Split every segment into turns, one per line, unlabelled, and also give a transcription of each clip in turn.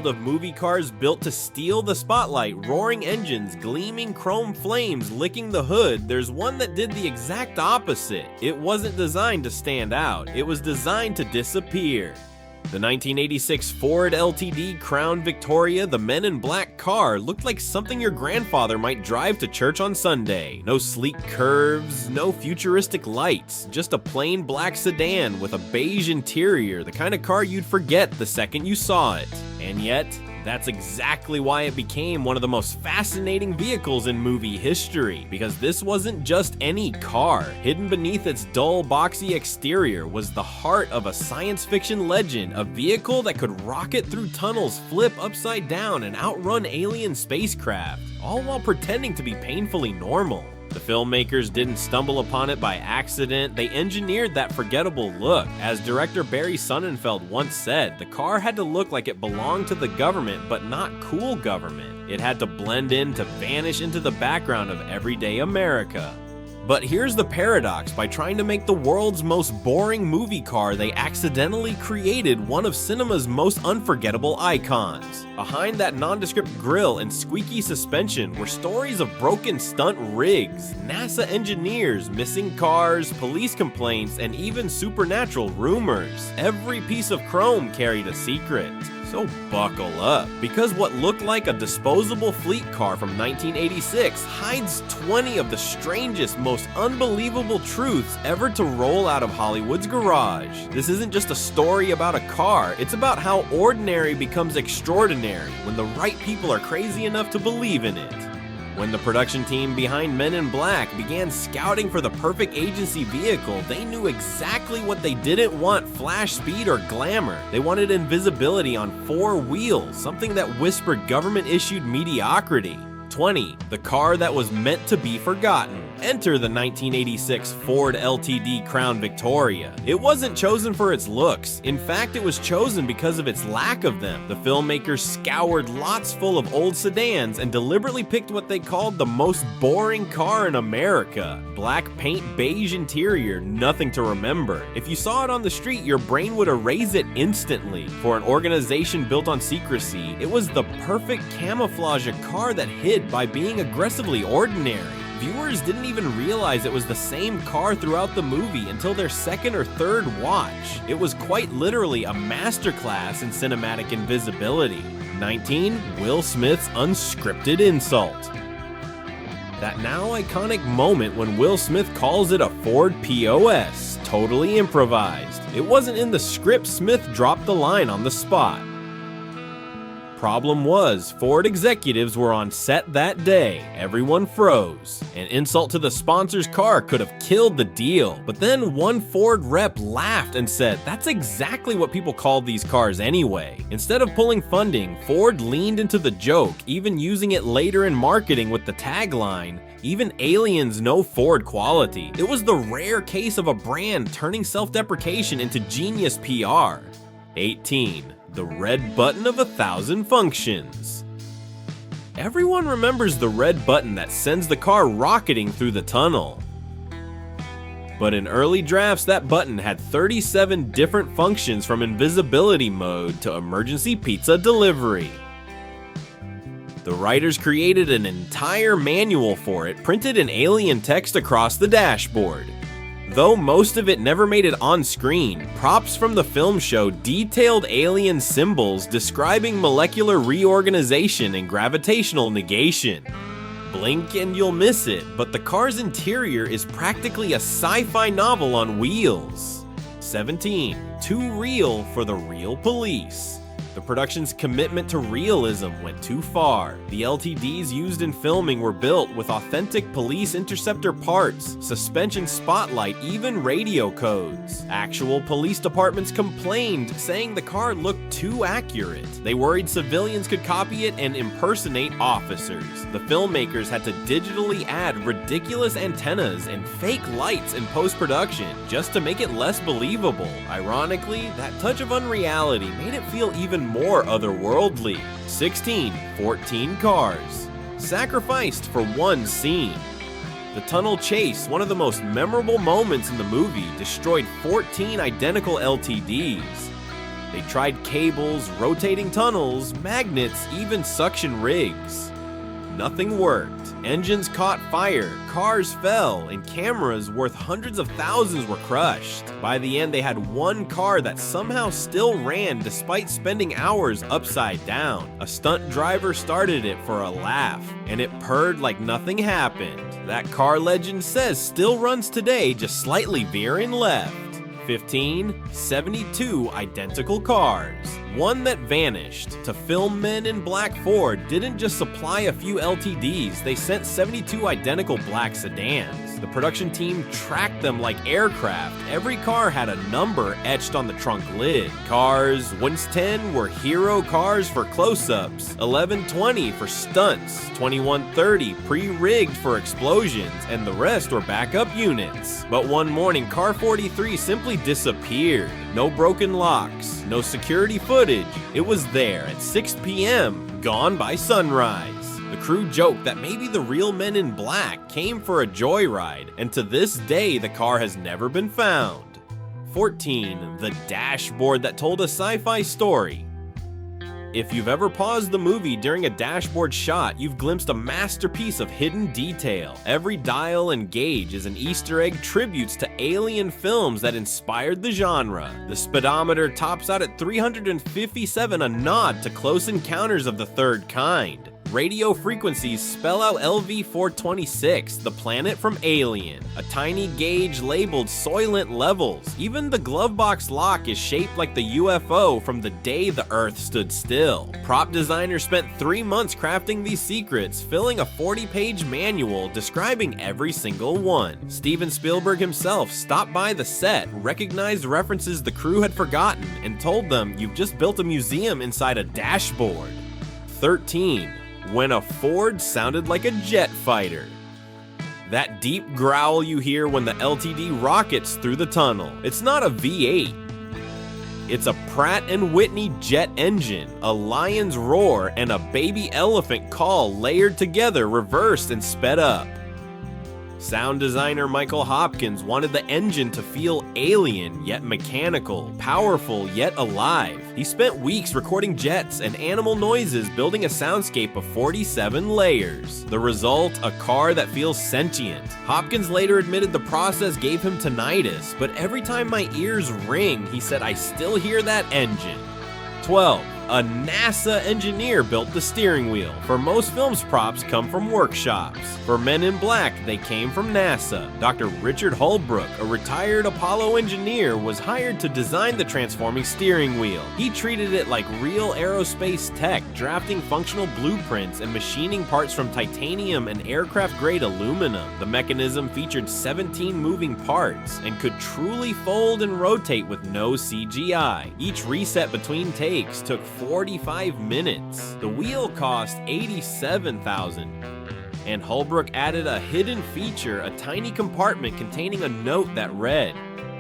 world of movie cars built to steal the spotlight, roaring engines, gleaming chrome flames licking the hood, there's one that did the exact opposite. It wasn't designed to stand out, it was designed to disappear. The 1986 Ford LTD Crown Victoria, the Men in Black car, looked like something your grandfather might drive to church on Sunday. No sleek curves, no futuristic lights, just a plain black sedan with a beige interior, the kind of car you'd forget the second you saw it. And yet, that's exactly why it became one of the most fascinating vehicles in movie history, because this wasn't just any car. Hidden beneath its dull, boxy exterior was the heart of a science fiction legend, a vehicle that could rocket through tunnels, flip upside down, and outrun alien spacecraft, all while pretending to be painfully normal. The filmmakers didn't stumble upon it by accident, they engineered that forgettable look. As director Barry Sonnenfeld once said, the car had to look like it belonged to the government, but not cool government. It had to blend in to vanish into the background of everyday America. But here's the paradox: by trying to make the world's most boring movie car, they accidentally created one of cinema's most unforgettable icons. Behind that nondescript grille and squeaky suspension were stories of broken stunt rigs, NASA engineers, missing cars, police complaints, and even supernatural rumors. Every piece of chrome carried a secret. So buckle up, because what looked like a disposable fleet car from 1986 hides 20 of the strangest, most unbelievable truths ever to roll out of Hollywood's garage. This isn't just a story about a car, it's about how ordinary becomes extraordinary when the right people are crazy enough to believe in it. When the production team behind Men in Black began scouting for the perfect agency vehicle, they knew exactly what they didn't want: flash speed or glamour. They wanted invisibility on 4 wheels, something that whispered government-issued mediocrity. 20. The car that was meant to be forgotten. Enter the 1986 Ford LTD Crown Victoria. It wasn't chosen for its looks. In fact, it was chosen because of its lack of them. The filmmakers scoured lots full of old sedans and deliberately picked what they called the most boring car in America. Black paint, beige interior, nothing to remember. If you saw it on the street, your brain would erase it instantly. For an organization built on secrecy, it was the perfect camouflage, a car that hid by being aggressively ordinary. Viewers didn't even realize it was the same car throughout the movie until their second or third watch. It was quite literally a masterclass in cinematic invisibility. 19. Will Smith's unscripted insult. That now iconic moment when Will Smith calls it a Ford P.O.S. Totally improvised. It wasn't in the script, Smith dropped the line on the spot. Problem was, Ford executives were on set that day. Everyone froze. An insult to the sponsor's car could have killed the deal. But then one Ford rep laughed and said, "That's exactly what people call these cars anyway." Instead of pulling funding, Ford leaned into the joke, even using it later in marketing with the tagline, "Even aliens know Ford quality." It was the rare case of a brand turning self-deprecation into genius PR. 18. The red button of 1,000 functions. Everyone remembers the red button that sends the car rocketing through the tunnel. But in early drafts, that button had 37 different functions, from invisibility mode to emergency pizza delivery. The writers created an entire manual for it, printed in alien text across the dashboard. Though most of it never made it on screen, props from the film show detailed alien symbols describing molecular reorganization and gravitational negation. Blink and you'll miss it, but the car's interior is practically a sci-fi novel on wheels. 17. Too real for the real police. The production's commitment to realism went too far. The LTDs used in filming were built with authentic police interceptor parts, suspension spotlight, even radio codes. Actual police departments complained, saying the car looked too accurate. They worried civilians could copy it and impersonate officers. The filmmakers had to digitally add ridiculous antennas and fake lights in post-production just to make it less believable. Ironically, that touch of unreality made it feel even more otherworldly. 16. 14 cars. Sacrificed for one scene. The tunnel chase, one of the most memorable moments in the movie, destroyed 14 identical LTDs. They tried cables, rotating tunnels, magnets, even suction rigs. Nothing worked. Engines caught fire, cars fell, and cameras worth hundreds of thousands were crushed. By the end, they had one car that somehow still ran despite spending hours upside down. A stunt driver started it for a laugh, and it purred like nothing happened. That car, legend says, still runs today, just slightly veering left. 15. 72 identical cars. One that vanished. To film Men in Black 4 didn't just supply a few LTDs, they sent 72 identical black sedans. The production team tracked them like aircraft. Every car had a number etched on the trunk lid. Cars 110 were hero cars for close-ups, 1120 for stunts, 2130 pre-rigged for explosions, and the rest were backup units. But one morning, Car 43 simply disappeared. No broken locks, no security footage. It was there at 6 p.m., gone by sunrise. The crew joked that maybe the real Men in Black came for a joyride, and to this day the car has never been found. 14. The dashboard that told a sci-fi story. If you've ever paused the movie during a dashboard shot, you've glimpsed a masterpiece of hidden detail. Every dial and gauge is an Easter egg tributes to alien films that inspired the genre. The speedometer tops out at 357, a nod to Close Encounters of the Third Kind. Radio frequencies spell out LV-426, the planet from Alien. A tiny gauge labeled Soylent Levels. Even the glove box lock is shaped like the UFO from the day the Earth stood still. Prop designers spent 3 months crafting these secrets, filling a 40-page manual describing every single one. Steven Spielberg himself stopped by the set, recognized references the crew had forgotten, and told them, "You've just built a museum inside a dashboard." 13. When a Ford sounded like a jet fighter. That deep growl you hear when the LTD rockets through the tunnel. It's not a V8. It's a Pratt & Whitney jet engine, a lion's roar, and a baby elephant call layered together, reversed, and sped up. Sound designer Michael Hopkins wanted the engine to feel alien yet mechanical, powerful yet alive. He spent weeks recording jets and animal noises, building a soundscape of 47 layers. The result, a car that feels sentient. Hopkins later admitted the process gave him tinnitus, but every time my ears ring, he said, I still hear that engine. 12. A NASA engineer built the steering wheel. For most films, props come from workshops. For Men in Black, they came from NASA. Dr. Richard Holbrook, a retired Apollo engineer, was hired to design the transforming steering wheel. He treated it like real aerospace tech, drafting functional blueprints and machining parts from titanium and aircraft-grade aluminum. The mechanism featured 17 moving parts and could truly fold and rotate with no CGI. Each reset between takes took 45 minutes. The wheel cost $87,000. And Holbrook added a hidden feature, a tiny compartment containing a note that read,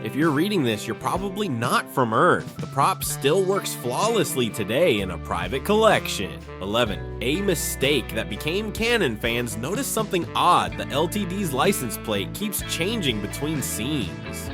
"If you're reading this, you're probably not from Earth." The prop still works flawlessly today in a private collection. 11. A mistake that became Canon fans noticed something odd. The LTD's license plate keeps changing between scenes.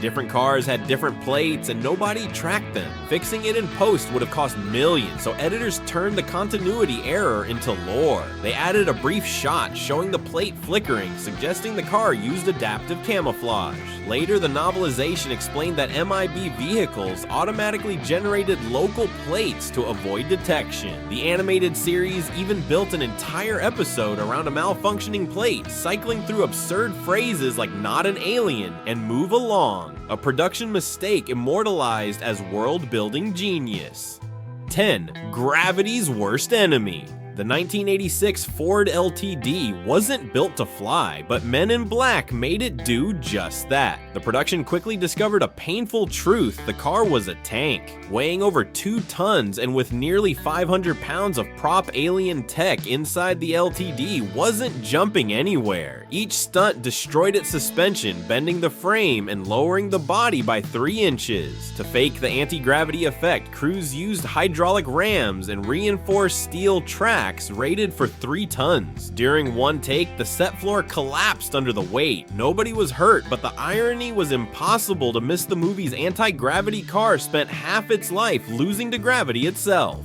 Different cars had different plates and nobody tracked them. Fixing it in post would have cost millions, so editors turned the continuity error into lore. They added a brief shot showing the plate flickering, suggesting the car used adaptive camouflage. Later, the novelization explained that MIB vehicles automatically generated local plates to avoid detection. The animated series even built an entire episode around a malfunctioning plate, cycling through absurd phrases like "not an alien" and "move along." A production mistake immortalized as world-building genius. 10. Gravity's worst enemy. The 1986 Ford LTD wasn't built to fly, but Men in Black made it do just that. The production quickly discovered a painful truth: the car was a tank. Weighing over 2 tons and with nearly 500 pounds of prop alien tech inside the LTD wasn't jumping anywhere. Each stunt destroyed its suspension, bending the frame and lowering the body by 3 inches. To fake the anti-gravity effect, crews used hydraulic rams and reinforced steel tracks tracks, rated for 3 tons. During one take, the set floor collapsed under the weight. Nobody was hurt, but the irony was impossible to miss. The movie's anti-gravity car spent half its life losing to gravity itself.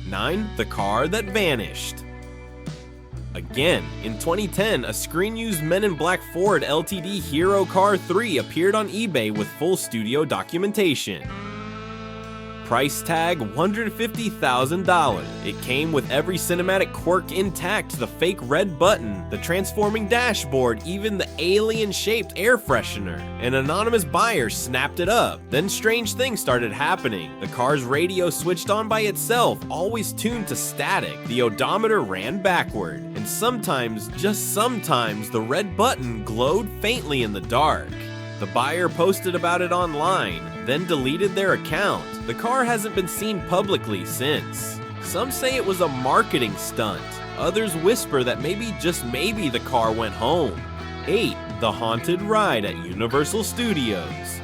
9. The car that vanished. Again, in 2010, a screen-used Men in Black Ford LTD Hero Car 3 appeared on eBay with full studio documentation. Price tag $150,000. It came with every cinematic quirk intact: the fake red button, the transforming dashboard, even the alien-shaped air freshener. An anonymous buyer snapped it up. Then strange things started happening. The car's radio switched on by itself, always tuned to static. The odometer ran backward. And sometimes, just sometimes, the red button glowed faintly in the dark. The buyer posted about it online, then deleted their account. The car hasn't been seen publicly since. Some say it was a marketing stunt. Others whisper that maybe, just maybe, the car went home. 8. The haunted ride at Universal Studios.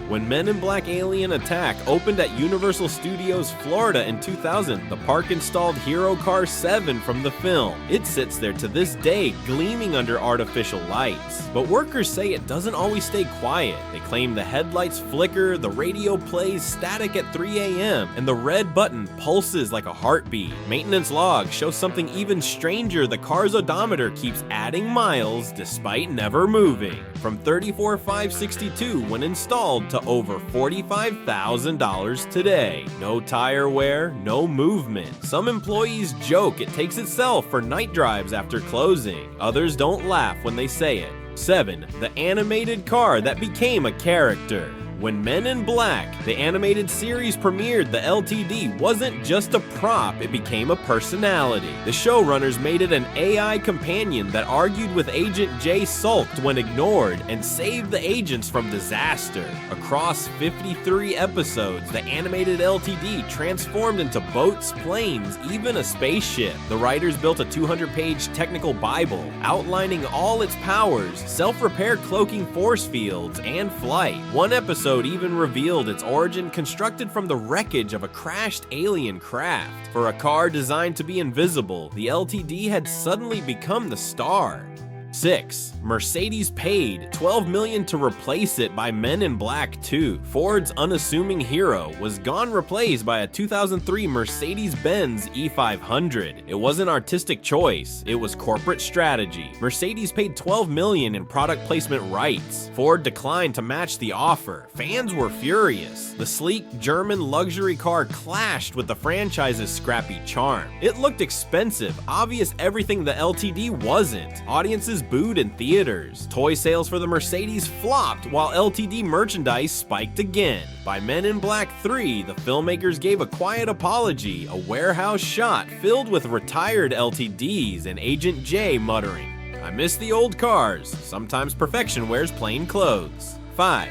When Men in Black Alien Attack opened at Universal Studios Florida in 2000, the park installed Hero Car 7 from the film. It sits there to this day, gleaming under artificial lights. But workers say it doesn't always stay quiet. They claim the headlights flicker, the radio plays static at 3 a.m., and the red button pulses like a heartbeat. Maintenance logs show something even stranger: the car's odometer keeps adding miles despite never moving. From $34,562 when installed to over $45,000 today. No tire wear, no movement. Some employees joke it takes itself for night drives after closing. Others don't laugh when they say it. 7. The animated car that became a character. When Men in Black, the animated series, premiered, the LTD wasn't just a prop, it became a personality. The showrunners made it an AI companion that argued with Agent J, sulked when ignored, and saved the agents from disaster. Across 53 episodes, the animated LTD transformed into boats, planes, even a spaceship. The writers built a 200-page technical Bible outlining all its powers, self-repair cloaking force fields, and flight. One episode even revealed its origin, constructed from the wreckage of a crashed alien craft. For a car designed to be invisible, the LTD had suddenly become the star. 6. Mercedes paid $12 million to replace it by Men in Black 2. Ford's unassuming hero was gone, replaced by a 2003 Mercedes-Benz E500. It wasn't artistic choice, it was corporate strategy. Mercedes paid $12 million in product placement rights. Ford declined to match the offer. Fans were furious. The sleek German luxury car clashed with the franchise's scrappy charm. It looked expensive, obvious everything the LTD wasn't. Audiences booed in theaters. Toy sales for the Mercedes flopped, while LTD merchandise spiked again. By Men in Black 3, the filmmakers gave a quiet apology, a warehouse shot filled with retired LTDs and Agent J muttering, "I miss the old cars. Sometimes perfection wears plain clothes." 5.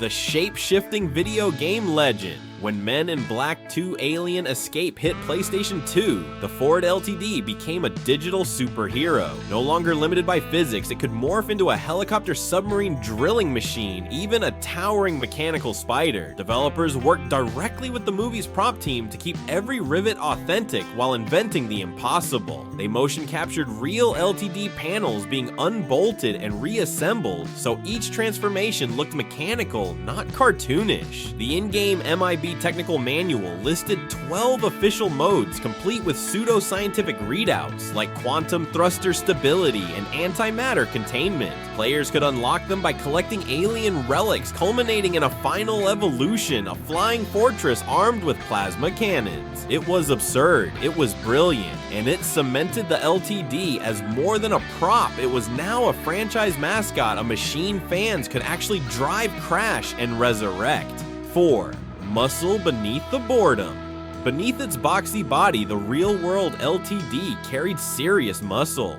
The shape-shifting video game legend. When Men in Black 2 Alien Escape hit PlayStation 2, the Ford LTD became a digital superhero. No longer limited by physics, it could morph into a helicopter submarine drilling machine, even a towering mechanical spider. Developers worked directly with the movie's prop team to keep every rivet authentic while inventing the impossible. They motion captured real LTD panels being unbolted and reassembled, so each transformation looked mechanical, not cartoonish. The in-game MIB technical manual listed 12 official modes, complete with pseudo-scientific readouts like quantum thruster stability and antimatter containment. Players could unlock them by collecting alien relics, culminating in a final evolution, a flying fortress armed with plasma cannons. It was absurd, it was brilliant, and it cemented the LTD as more than a prop. It was now a franchise mascot a machine fans could actually drive, crash, and resurrect. 4. Muscle beneath the boredom. Beneath its boxy body, the real-world LTD carried serious muscle.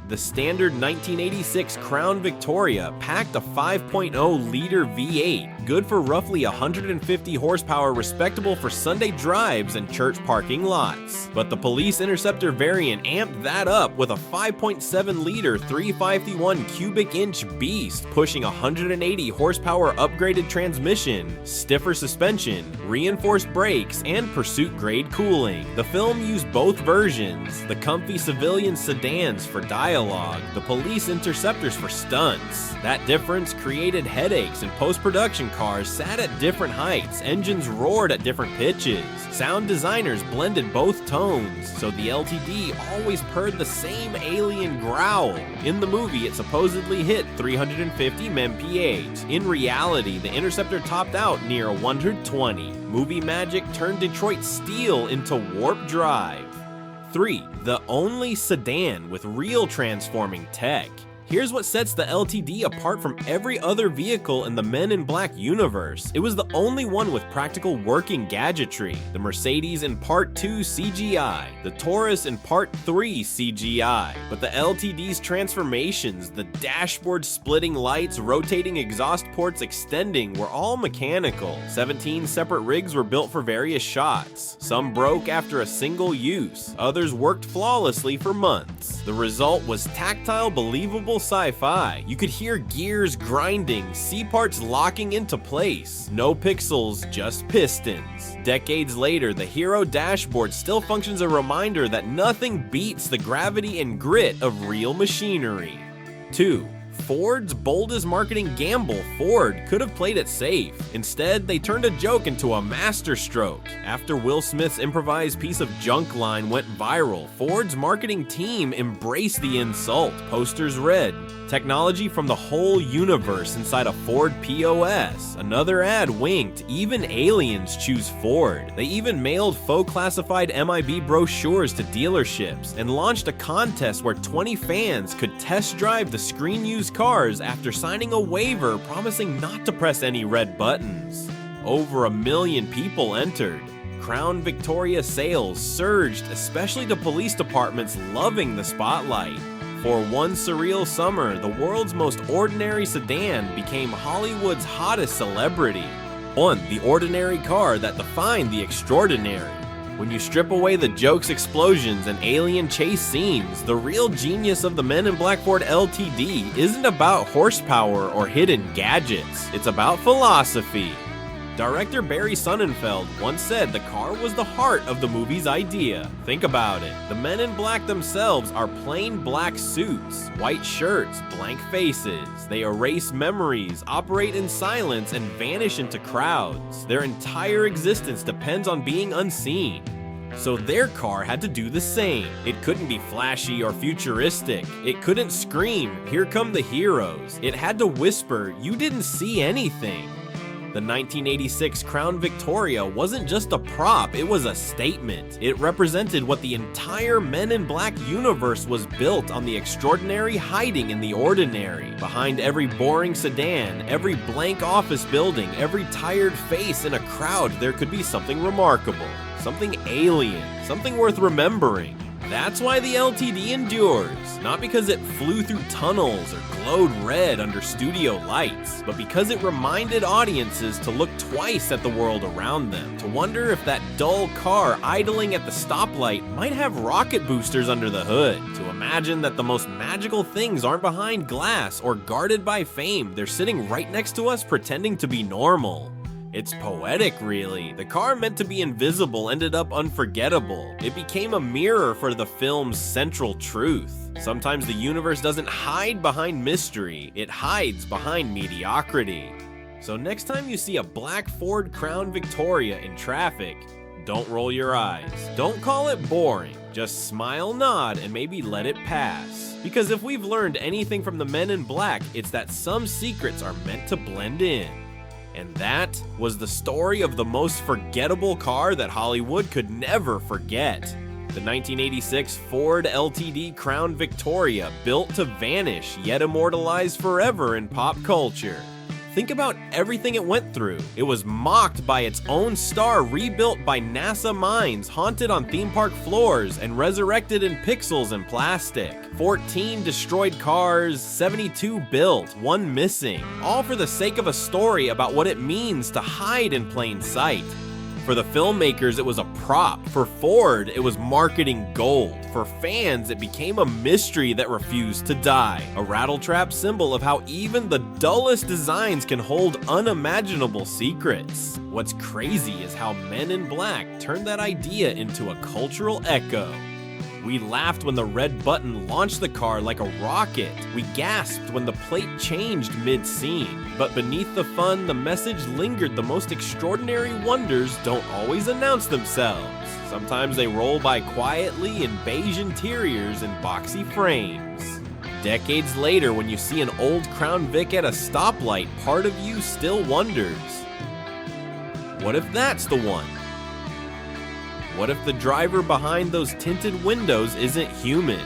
The standard 1986 Crown Victoria packed a 5.0-liter V8, good for roughly 150 horsepower, respectable for Sunday drives and church parking lots. But the Police Interceptor variant amped that up with a 5.7-liter 351 cubic inch beast, pushing 180 horsepower upgraded transmission, stiffer suspension, reinforced brakes, and pursuit-grade cooling. The film used both versions, the comfy civilian sedans for dialogue, the Police Interceptors for stunts. That difference created headaches, and post-production cars sat at different heights, engines roared at different pitches. Sound designers blended both tones, so the LTD always purred the same alien growl. In the movie, it supposedly hit 350 mph. In reality, the Interceptor topped out near 120. Movie magic turned Detroit steel into warp drive. 3. The only sedan with real transforming tech. Here's what sets the LTD apart from every other vehicle in the Men in Black universe. It was the only one with practical working gadgetry. The Mercedes in Part 2 CGI, the Taurus in Part 3 CGI. But the LTD's transformations, the dashboard splitting lights, rotating exhaust ports extending, were all mechanical. 17 separate rigs were built for various shots. Some broke after a single use, others worked flawlessly for months. The result was tactile, believable sci-fi. You could hear gears grinding, C-parts locking into place. No pixels, just pistons. Decades later, the Hero dashboard still functions a reminder that nothing beats the gravity and grit of real machinery. 2. Ford's boldest marketing gamble. Ford could have played it safe. Instead, they turned a joke into a masterstroke. After Will Smith's improvised piece of junk line went viral, Ford's marketing team embraced the insult. Posters read, "Technology from the whole universe inside a Ford P.O.S. Another ad winked, "Even aliens choose Ford." They even mailed faux classified MIB brochures to dealerships and launched a contest where 20 fans could test drive the screen-used cars after signing a waiver promising not to press any red buttons. Over 1 million people entered. Crown Victoria sales surged, especially the police departments loving the spotlight. For one surreal summer, the world's most ordinary sedan became Hollywood's hottest celebrity. 1. The ordinary car that defined the extraordinary. When you strip away the jokes, explosions, and alien chase scenes, the real genius of the Men in Black Ford LTD isn't about horsepower or hidden gadgets. It's about philosophy. Director Barry Sonnenfeld once said the car was the heart of the movie's idea. Think about it. The Men in Black themselves are plain black suits, white shirts, blank faces. They erase memories, operate in silence, and vanish into crowds. Their entire existence depends on being unseen. So their car had to do the same. It couldn't be flashy or futuristic. It couldn't scream, "Here come the heroes." It had to whisper, "You didn't see anything." The 1986 Crown Victoria wasn't just a prop, it was a statement. It represented what the entire Men in Black universe was built on: the extraordinary hiding in the ordinary. Behind every boring sedan, every blank office building, every tired face in a crowd, there could be something remarkable, something alien, something worth remembering. That's why the LTD endures, not because it flew through tunnels or glowed red under studio lights, but because it reminded audiences to look twice at the world around them, to wonder if that dull car idling at the stoplight might have rocket boosters under the hood, to imagine that the most magical things aren't behind glass or guarded by fame, they're sitting right next to us pretending to be normal. It's poetic, really. The car meant to be invisible ended up unforgettable. It became a mirror for the film's central truth. Sometimes the universe doesn't hide behind mystery, it hides behind mediocrity. So next time you see a black Ford Crown Victoria in traffic, don't roll your eyes. Don't call it boring. Just smile, nod, and maybe let it pass. Because if we've learned anything from the Men in Black, it's that some secrets are meant to blend in. And that was the story of the most forgettable car that Hollywood could never forget. The 1986 Ford LTD Crown Victoria, built to vanish, yet immortalized forever in pop culture. Think about everything it went through. It was mocked by its own star, rebuilt by NASA mines, haunted on theme park floors, and resurrected in pixels and plastic. 14 destroyed cars, 72 built, 1 missing, all for the sake of a story about what it means to hide in plain sight. For the filmmakers, it was a prop. For Ford, it was marketing gold. For fans, it became a mystery that refused to die. A rattletrap symbol of how even the dullest designs can hold unimaginable secrets. What's crazy is how Men in Black turned that idea into a cultural echo. We laughed when the red button launched the car like a rocket. We gasped when the plate changed mid-scene. But beneath the fun, the message lingered. The most extraordinary wonders don't always announce themselves. Sometimes they roll by quietly in beige interiors and boxy frames. Decades later, when you see an old Crown Vic at a stoplight, part of you still wonders, what if that's the one? What if the driver behind those tinted windows isn't human?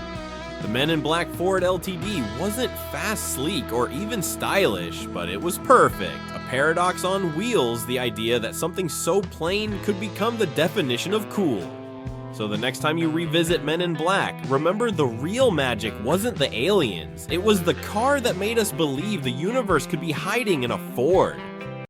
The Men in Black Ford LTD wasn't fast, sleek, or even stylish, but it was perfect. A paradox on wheels, the idea that something so plain could become the definition of cool. So the next time you revisit Men in Black, remember the real magic wasn't the aliens. It was the car that made us believe the universe could be hiding in a Ford.